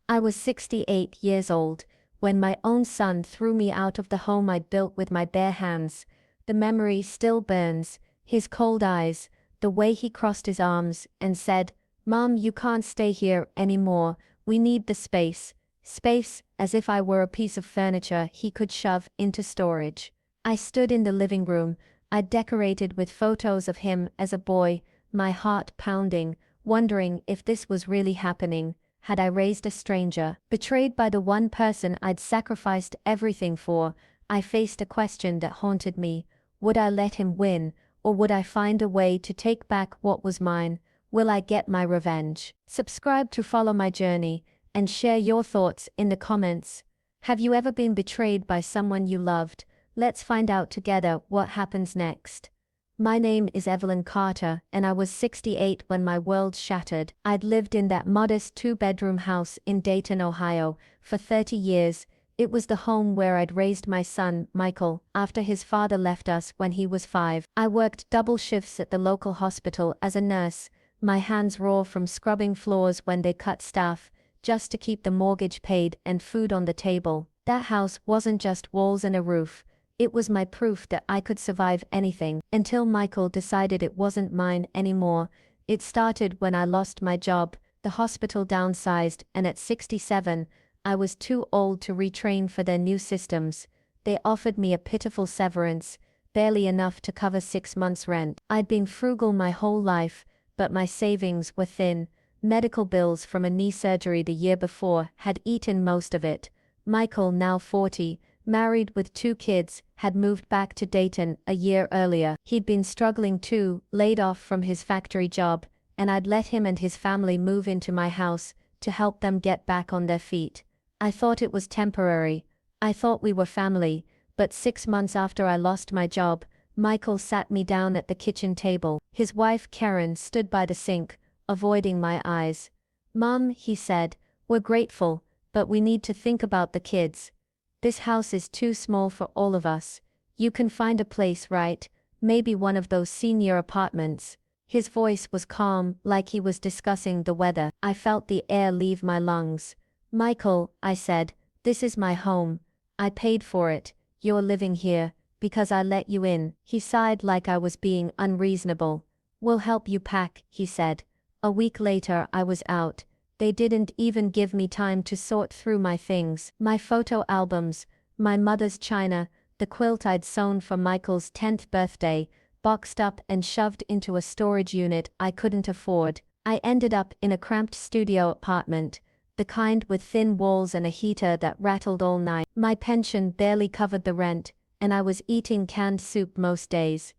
I was 68 years old when my own son threw me out of the home I'd built with my bare hands. The memory still burns, his cold eyes, the way he crossed his arms and said, "Mom, you can't stay here anymore, we need the space." Space, as if I were a piece of furniture he could shove into storage. I stood in the living room, I'd decorated with photos of him as a boy, my heart pounding, wondering if this was really happening. Had I raised a stranger, betrayed by the one person I'd sacrificed everything for? I faced a question that haunted me. Would I let him win, or would I find a way to take back what was mine? Will I get my revenge? Subscribe to follow my journey, and share your thoughts in the comments. Have you ever been betrayed by someone you loved? Let's find out together what happens next. My name is Evelyn Carter, and I was 68 when my world shattered. I'd lived in that modest two-bedroom house in Dayton, Ohio, for 30 years. It was the home where I'd raised my son, Michael, after his father left us when he was 5. I worked double shifts at the local hospital as a nurse, my hands raw from scrubbing floors when they cut staff, just to keep the mortgage paid and food on the table. That house wasn't just walls and a roof. It was my proof that I could survive anything, until Michael decided it wasn't mine anymore. It started when I lost my job, the hospital downsized, and at 67, I was too old to retrain for their new systems. They offered me a pitiful severance, barely enough to cover 6 months' rent. I'd been frugal my whole life, but my savings were thin. Medical bills from a knee surgery the year before had eaten most of it. Michael, now 40, married with 2 kids, had moved back to Dayton a year earlier. He'd been struggling too, laid off from his factory job, and I'd let him and his family move into my house to help them get back on their feet. I thought it was temporary. I thought we were family, but 6 months after I lost my job, Michael sat me down at the kitchen table. His wife Karen stood by the sink, avoiding my eyes. "Mom," he said, "we're grateful, but we need to think about the kids. This house is too small for all of us. You can find a place, right? Maybe one of those senior apartments." His voice was calm, like he was discussing the weather. I felt the air leave my lungs. "Michael," I said, "this is my home. I paid for it. You're living here because I let you in." He sighed like I was being unreasonable. "We'll help you pack," he said. A week later I was out. They didn't even give me time to sort through my things. My photo albums, my mother's china, the quilt I'd sewn for Michael's 10th birthday, boxed up and shoved into a storage unit I couldn't afford. I ended up in a cramped studio apartment, the kind with thin walls and a heater that rattled all night. My pension barely covered the rent, and I was eating canned soup most days.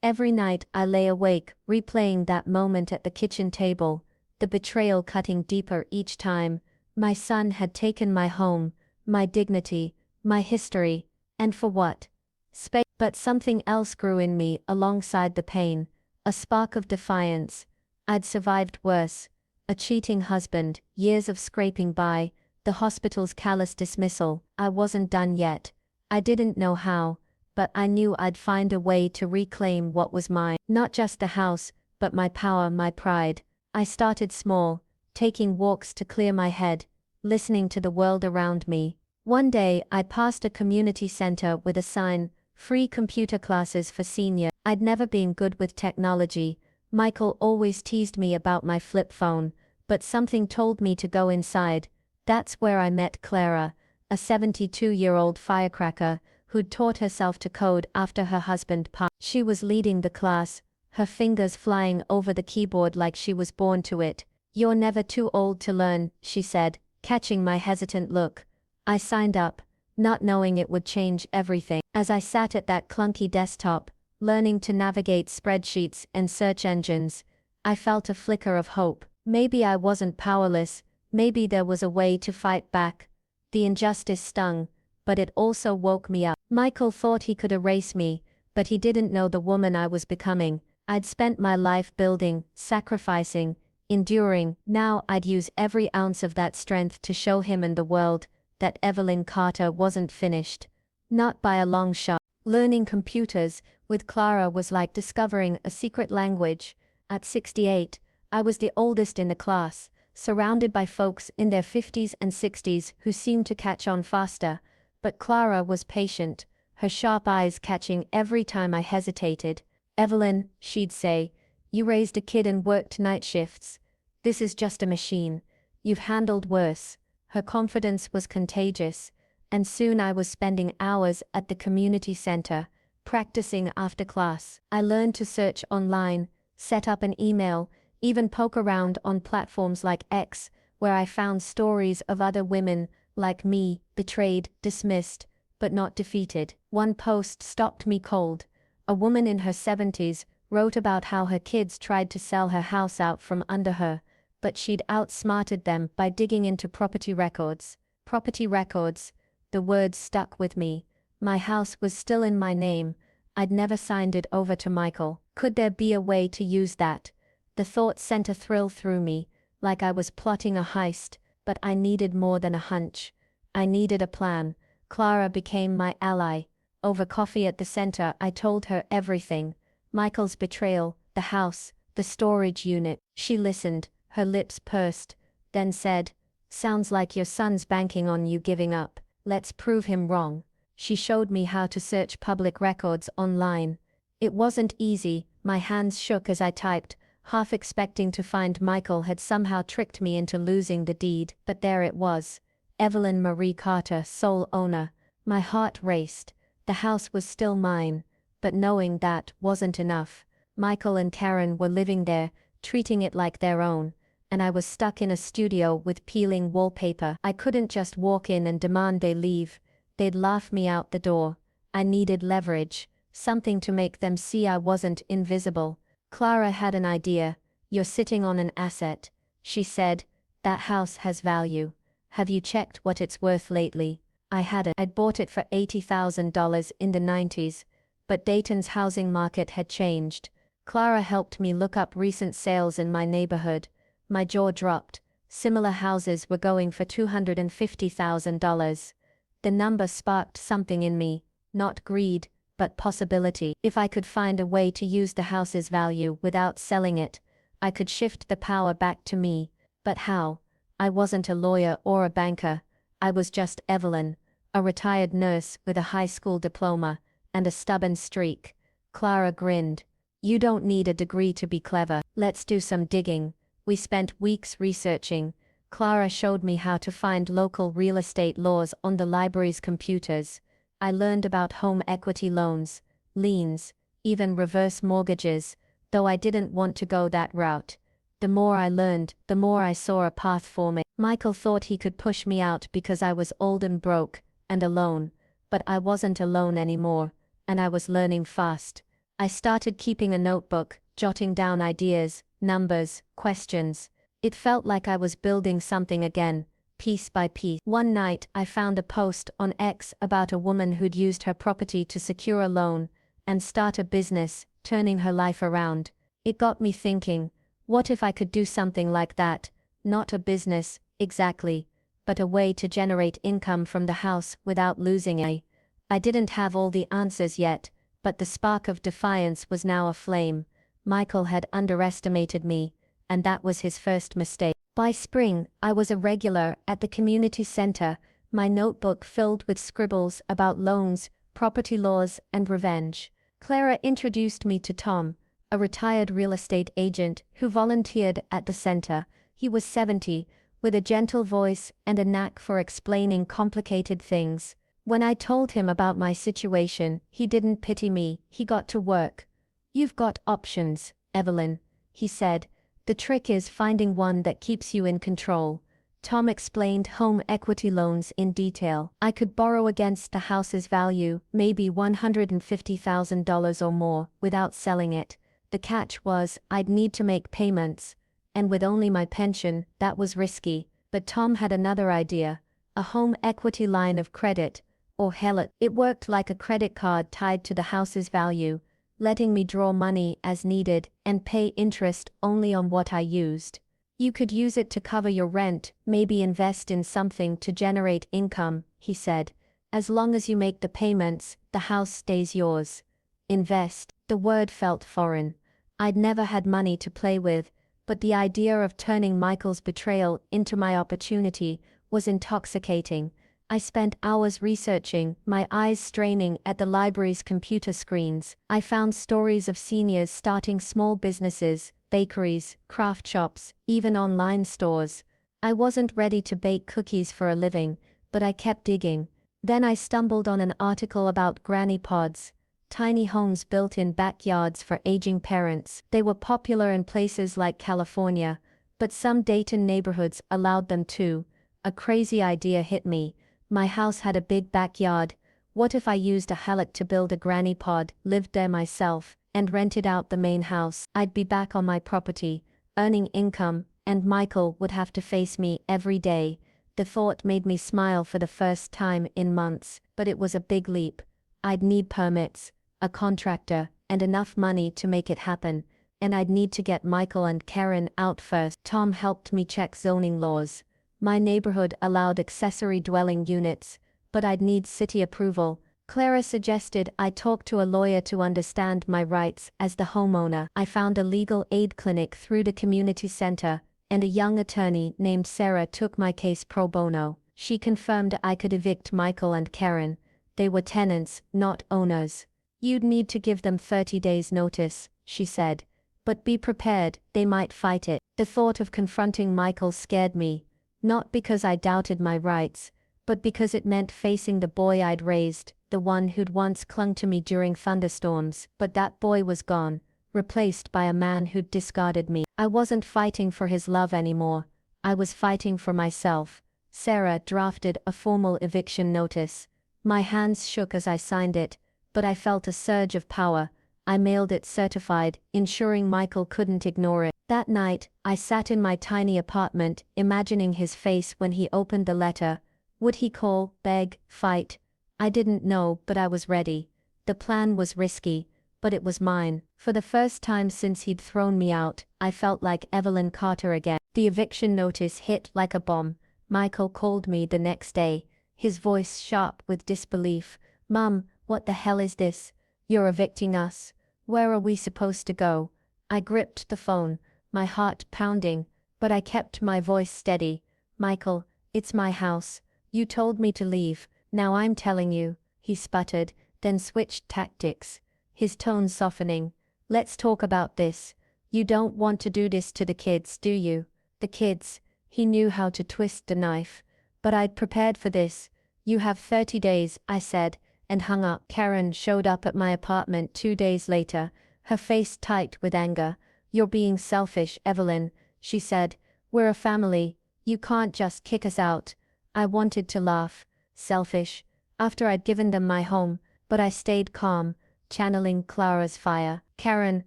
Every night I lay awake, replaying that moment at the kitchen table, the betrayal cutting deeper each time. My son had taken my home, my dignity, my history, and for what? Space. But something else grew in me alongside the pain, a spark of defiance. I'd survived worse. A cheating husband, years of scraping by, the hospital's callous dismissal. I wasn't done yet. I didn't know how, but I knew I'd find a way to reclaim what was mine. Not just the house, but my power, my pride. I started small, taking walks to clear my head, listening to the world around me. One day I passed a community center with a sign, "Free computer classes for senior." I'd never been good with technology. Michael always teased me about my flip phone, but something told me to go inside. That's where I met Clara, a 72-year-old firecracker who'd taught herself to code after her husband passed. She was leading the class, her fingers flying over the keyboard like she was born to it. "You're never too old to learn," she said, catching my hesitant look. I signed up, not knowing it would change everything. As I sat at that clunky desktop, learning to navigate spreadsheets and search engines, I felt a flicker of hope. Maybe I wasn't powerless, maybe there was a way to fight back. The injustice stung, but it also woke me up. Michael thought he could erase me, but he didn't know the woman I was becoming. I'd spent my life building, sacrificing, enduring. Now I'd use every ounce of that strength to show him and the world that Evelyn Carter wasn't finished. Not by a long shot. Learning computers with Clara was like discovering a secret language. At 68, I was the oldest in the class, surrounded by folks in their 50s and 60s who seemed to catch on faster. But Clara was patient, her sharp eyes catching every time I hesitated. "Evelyn," she'd say, "you raised a kid and worked night shifts. This is just a machine. You've handled worse." Her confidence was contagious, and soon I was spending hours at the community center, practicing after class. I learned to search online, set up an email, even poke around on platforms like X, where I found stories of other women, like me, betrayed, dismissed, but not defeated. One post stopped me cold. A woman in her 70s wrote about how her kids tried to sell her house out from under her, but she'd outsmarted them by digging into property records. Property records, the words stuck with me. My house was still in my name. I'd never signed it over to Michael. Could there be a way to use that? The thought sent a thrill through me, like I was plotting a heist, but I needed more than a hunch. I needed a plan. Clara became my ally. Over coffee at the center, I told her everything. Michael's betrayal, the house, the storage unit. She listened, her lips pursed, then said, "Sounds like your son's banking on you giving up. Let's prove him wrong." She showed me how to search public records online. It wasn't easy, my hands shook as I typed, half expecting to find Michael had somehow tricked me into losing the deed, but there it was. Evelyn Marie Carter, sole owner. My heart raced. The house was still mine, but knowing that wasn't enough. Michael and Karen were living there, treating it like their own, and I was stuck in a studio with peeling wallpaper. I couldn't just walk in and demand they leave. They'd laugh me out the door. I needed leverage, something to make them see I wasn't invisible. Clara had an idea. "You're sitting on an asset," she said. "That house has value. Have you checked what it's worth lately?" I hadn't. I'd bought it for $80,000 in the 90s, but Dayton's housing market had changed. Clara helped me look up recent sales in my neighborhood. My jaw dropped. Similar houses were going for $250,000. The number sparked something in me, not greed, but possibility. If I could find a way to use the house's value without selling it, I could shift the power back to me. But how? I wasn't a lawyer or a banker. I was just Evelyn, a retired nurse with a high school diploma and a stubborn streak. Clara grinned. "You don't need a degree to be clever. Let's do some digging." We spent weeks researching. Clara showed me how to find local real estate laws on the library's computers. I learned about home equity loans, liens, even reverse mortgages, though I didn't want to go that route. The more I learned, the more I saw a path forming. Michael thought he could push me out because I was old and broke, and alone, but I wasn't alone anymore, and I was learning fast. I started keeping a notebook, jotting down ideas, numbers, questions. It felt like I was building something again, piece by piece. One night, I found a post on X about a woman who'd used her property to secure a loan and start a business, turning her life around. It got me thinking, what if I could do something like that? Not a business, exactly, but a way to generate income from the house without losing it. I didn't have all the answers yet, but the spark of defiance was now aflame. Michael had underestimated me, and that was his first mistake. By spring, I was a regular at the community center, my notebook filled with scribbles about loans, property laws, and revenge. Clara introduced me to Tom, a retired real estate agent who volunteered at the center. He was 70, with a gentle voice and a knack for explaining complicated things. When I told him about my situation, he didn't pity me, he got to work. "You've got options, Evelyn," he said. "The trick is finding one that keeps you in control." Tom explained home equity loans in detail. I could borrow against the house's value, maybe $150,000 or more, without selling it. The catch was, I'd need to make payments. And with only my pension, that was risky. But Tom had another idea. A home equity line of credit, or HELOC. It worked like a credit card tied to the house's value, letting me draw money as needed and pay interest only on what I used. "You could use it to cover your rent, maybe invest in something to generate income," he said. "As long as you make the payments, the house stays yours." Invest. The word felt foreign. I'd never had money to play with, but the idea of turning Michael's betrayal into my opportunity was intoxicating. I spent hours researching, my eyes straining at the library's computer screens. I found stories of seniors starting small businesses, bakeries, craft shops, even online stores. I wasn't ready to bake cookies for a living, but I kept digging. Then I stumbled on an article about granny pods, tiny homes built in backyards for aging parents. They were popular in places like California, but some Dayton neighborhoods allowed them too. A crazy idea hit me. My house had a big backyard. What if I used a hallock to build a granny pod, lived there myself, and rented out the main house? I'd be back on my property, earning income, and Michael would have to face me every day. The thought made me smile for the first time in months, but it was a big leap. I'd need permits, a contractor, and enough money to make it happen, and I'd need to get Michael and Karen out first. Tom helped me check zoning laws. My neighborhood allowed accessory dwelling units, but I'd need city approval. Clara suggested I talk to a lawyer to understand my rights as the homeowner. I found a legal aid clinic through the community center, and a young attorney named Sarah took my case pro bono. She confirmed I could evict Michael and Karen. They were tenants, not owners. You'd need to give them 30 days notice, she said. But be prepared, they might fight it. The thought of confronting Michael scared me. Not because I doubted my rights, but because it meant facing the boy I'd raised, the one who'd once clung to me during thunderstorms. But that boy was gone, replaced by a man who'd discarded me. I wasn't fighting for his love anymore. I was fighting for myself. Sarah drafted a formal eviction notice. My hands shook as I signed it, but I felt a surge of power. I mailed it certified, ensuring Michael couldn't ignore it. That night, I sat in my tiny apartment, imagining his face when he opened the letter. Would he call, beg, fight? I didn't know, but I was ready. The plan was risky, but it was mine. For the first time since he'd thrown me out, I felt like Evelyn Carter again. The eviction notice hit like a bomb. Michael called me the next day, his voice sharp with disbelief. "Mum, what the hell is this? You're evicting us. Where are we supposed to go?" I gripped the phone, my heart pounding, but I kept my voice steady. "Michael, it's my house. You told me to leave, now I'm telling you," he sputtered, then switched tactics, his tone softening. "Let's talk about this. You don't want to do this to the kids, do you?" The kids. He knew how to twist the knife. But I'd prepared for this. "You have 30 days, I said, and hung up. Karen showed up at my apartment 2 days later, her face tight with anger. "You're being selfish, Evelyn," she said. "We're a family. You can't just kick us out." I wanted to laugh. Selfish? After I'd given them my home, but I stayed calm, channeling Clara's fire. "Karen,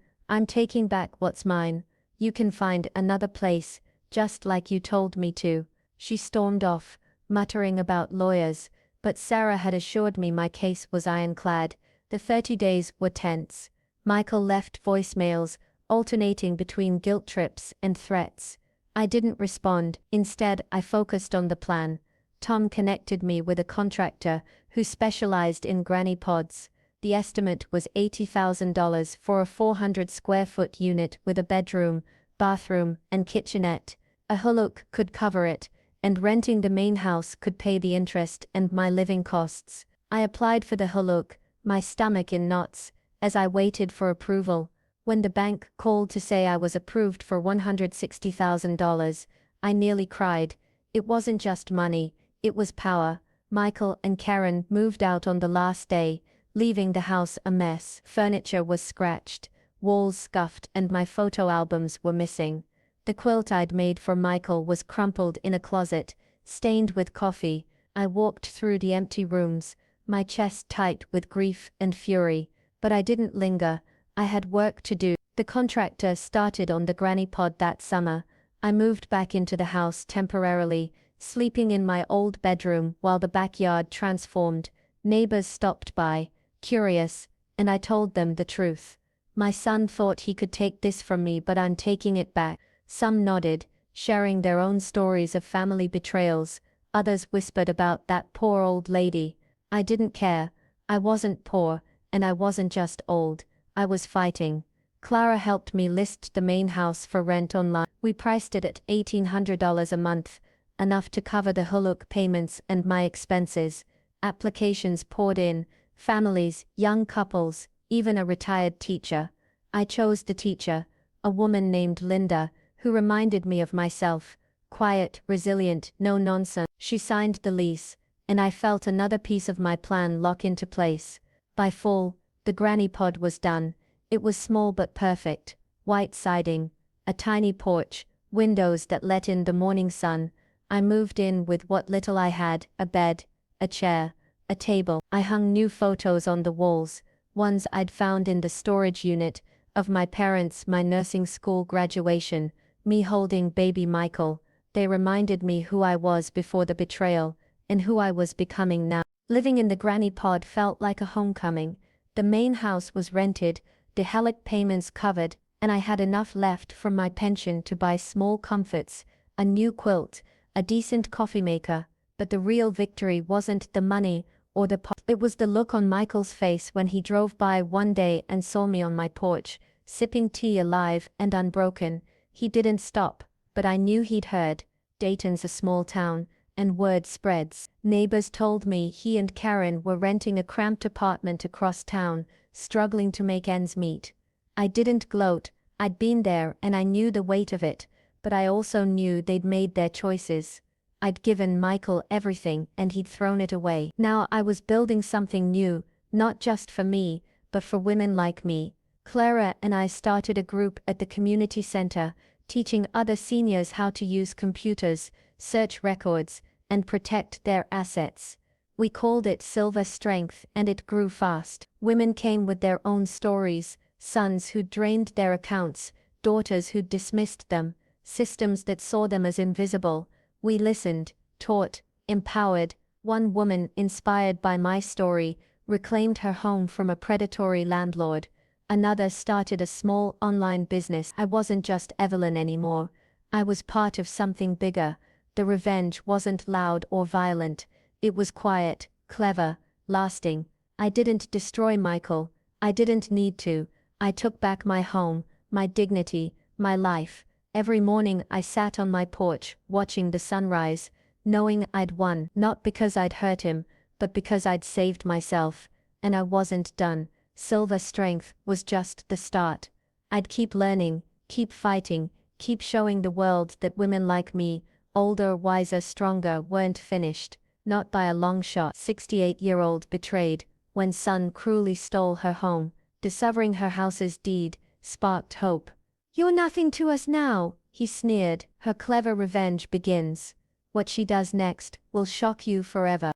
I'm taking back what's mine. You can find another place, just like you told me to." She stormed off, muttering about lawyers, but Sarah had assured me my case was ironclad. The 30 days were tense. Michael left voicemails, alternating between guilt trips and threats. I didn't respond. Instead, I focused on the plan. Tom connected me with a contractor who specialized in granny pods. The estimate was $80,000 for a 400 square foot unit with a bedroom, bathroom, and kitchenette. A huluk could cover it, and renting the main house could pay the interest and my living costs. I applied for the huluk, my stomach in knots, as I waited for approval. When the bank called to say I was approved for $160,000, I nearly cried. It wasn't just money, it was power. Michael and Karen moved out on the last day, leaving the house a mess. Furniture was scratched, walls scuffed, and my photo albums were missing. The quilt I'd made for Michael was crumpled in a closet, stained with coffee. I walked through the empty rooms, my chest tight with grief and fury. But I didn't linger. I had work to do. The contractor started on the granny pod that summer. I moved back into the house temporarily, sleeping in my old bedroom while the backyard transformed. Neighbors stopped by, curious, and I told them the truth. "My son thought he could take this from me, but I'm taking it back." Some nodded, sharing their own stories of family betrayals. Others whispered about that poor old lady. I didn't care. I wasn't poor, and I wasn't just old. I was fighting. Clara helped me list the main house for rent online. We priced it at $1,800 a month, enough to cover the huluk payments and my expenses. Applications poured in, families, young couples, even a retired teacher. I chose the teacher, a woman named Linda, who reminded me of myself. Quiet, resilient, no nonsense. She signed the lease, and I felt another piece of my plan lock into place. By fall, the granny pod was done. It was small but perfect. White siding, a tiny porch, windows that let in the morning sun. I moved in with what little I had, a bed, a chair, a table. I hung new photos on the walls, ones I'd found in the storage unit, of my parents, my nursing school graduation, me holding baby Michael. They reminded me who I was before the betrayal, and who I was becoming now. Living in the granny pod felt like a homecoming. The main house was rented, the hellic payments covered, and I had enough left from my pension to buy small comforts, a new quilt, a decent coffee maker. But the real victory wasn't the money or the pot. It was the look on Michael's face when he drove by one day and saw me on my porch, sipping tea, alive and unbroken. He didn't stop, but I knew he'd heard. Dayton's a small town, and word spreads. Neighbors told me he and Karen were renting a cramped apartment across town, struggling to make ends meet. I didn't gloat. I'd been there and I knew the weight of it, but I also knew they'd made their choices. I'd given Michael everything and he'd thrown it away. Now I was building something new, not just for me, but for women like me. Clara and I started a group at the community center, teaching other seniors how to use computers, search records, and protect their assets. We called it Silver Strength, and it grew fast. Women came with their own stories, sons who drained their accounts, daughters who dismissed them, systems that saw them as invisible. We listened, taught, empowered. One woman, inspired by my story, reclaimed her home from a predatory landlord. Another started a small online business. I wasn't just Evelyn anymore. I was part of something bigger. The revenge wasn't loud or violent. It was quiet, clever, lasting. I didn't destroy Michael. I didn't need to. I took back my home, my dignity, my life. Every morning I sat on my porch, watching the sunrise, knowing I'd won. Not because I'd hurt him, but because I'd saved myself. And I wasn't done. Silver Strength was just the start. I'd keep learning, keep fighting, keep showing the world that women like me, older, wiser, stronger, weren't finished. Not by a long shot. 68-year-old betrayed, when son cruelly stole her home. Discovering her house's deed sparked hope. "You're nothing to us now," he sneered. Her clever revenge begins. What she does next will shock you forever.